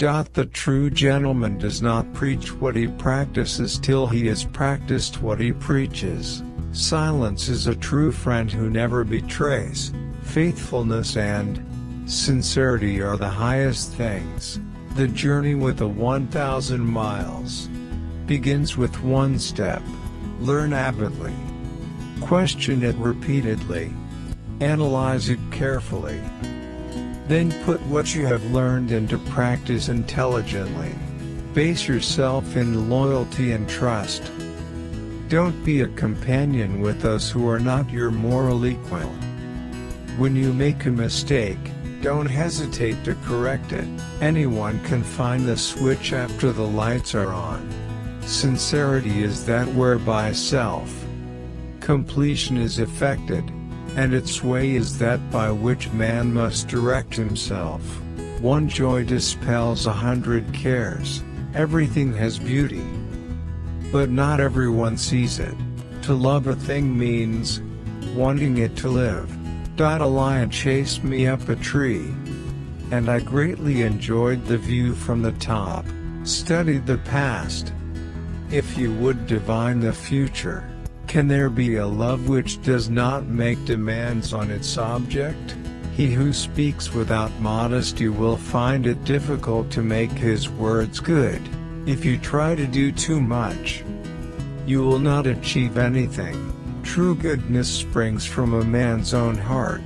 The true gentleman does not preach what he practices till he has practiced what he preaches. Silence is a true friend who never betrays. Faithfulness and sincerity are the highest things. The journey with the 1,000 miles begins with one step. Learn avidly. Question it repeatedly. Analyze it carefully. Then put what you have learned into practice intelligently. Base yourself in loyalty and trust. Don't be a companion with those who are not your moral equal. When you make a mistake, don't hesitate to correct it. Anyone can find the switch after the lights are on. Sincerity is that whereby self-completion is effected, and its way is that by which man must direct himself. One joy dispels 100 cares. Everything has beauty, but not everyone sees it. To love a thing means wanting it to live. A lion chased me up a tree, and I greatly enjoyed the view from the top. Studied the past. If you would divine the future, can there be a love which does not make demands on its object? He who speaks without modesty will find it difficult to make his words good. If you try to do too much, you will not achieve anything. True goodness springs from a man's own heart.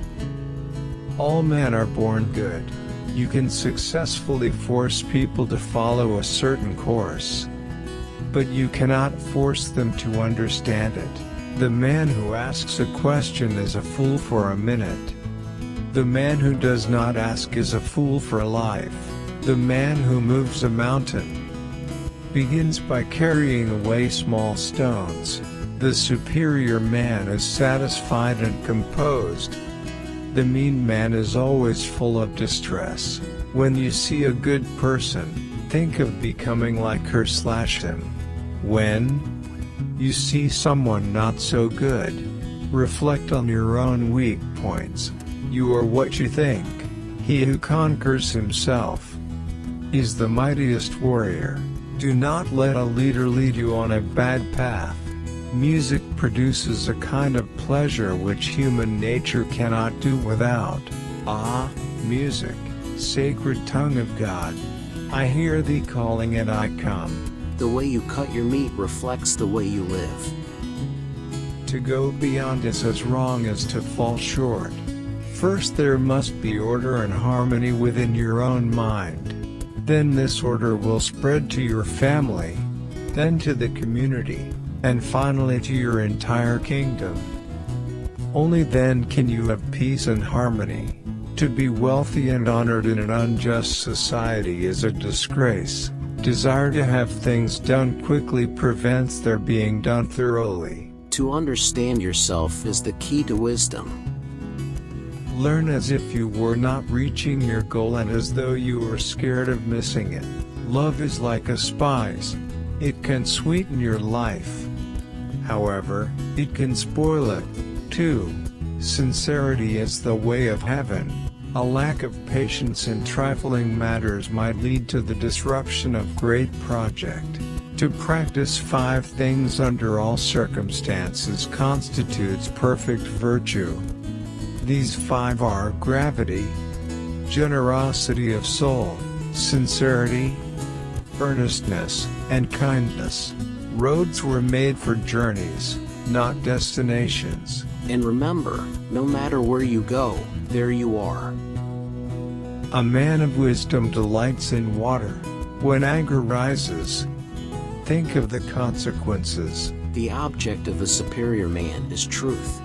All men are born good. You can successfully force people to follow a certain course, but you cannot force them to understand it. The man who asks a question is a fool for a minute. The man who does not ask is a fool for life. The man who moves a mountain begins by carrying away small stones. The superior man is satisfied and composed. The mean man is always full of distress. When you see a good person, think of becoming like her/him. When you see someone not so good, reflect on your own weak points. You are what you think. He who conquers himself is the mightiest warrior. Do not let a leader lead you on a bad path. Music produces a kind of pleasure which human nature cannot do without. Ah, music, sacred tongue of God, I hear thee calling and I come. The way you cut your meat reflects the way you live. To go beyond is as wrong as to fall short. First there must be order and harmony within your own mind. Then this order will spread to your family, then to the community, and finally to your entire kingdom. Only then can you have peace and harmony. To be wealthy and honored in an unjust society is a disgrace. Desire to have things done quickly prevents their being done thoroughly. To understand yourself is the key to wisdom. Learn as if you were not reaching your goal and as though you were scared of missing it. Love is like a spice. It can sweeten your life. However, it can spoil it, too. Sincerity is the way of heaven. A lack of patience in trifling matters might lead to the disruption of great project. To practice 5 things under all circumstances constitutes perfect virtue. These 5 are gravity, generosity of soul, sincerity, earnestness, and kindness. Roads were made for journeys, not destinations. And remember, no matter where you go, there you are. A man of wisdom delights in water. When anger rises, think of the consequences. The object of a superior man is truth.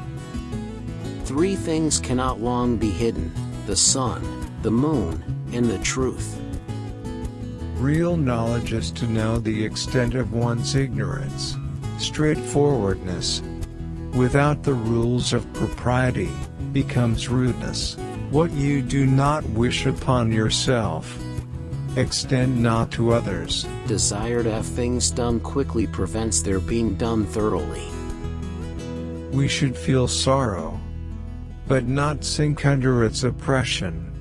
3 things cannot long be hidden: the sun, the moon, and the truth. Real knowledge is to know the extent of one's ignorance. Straightforwardness, without the rules of propriety, becomes rudeness. What you do not wish upon yourself, extend not to others. Desire to have things done quickly prevents their being done thoroughly. We should feel sorrow, but not sink under its oppression.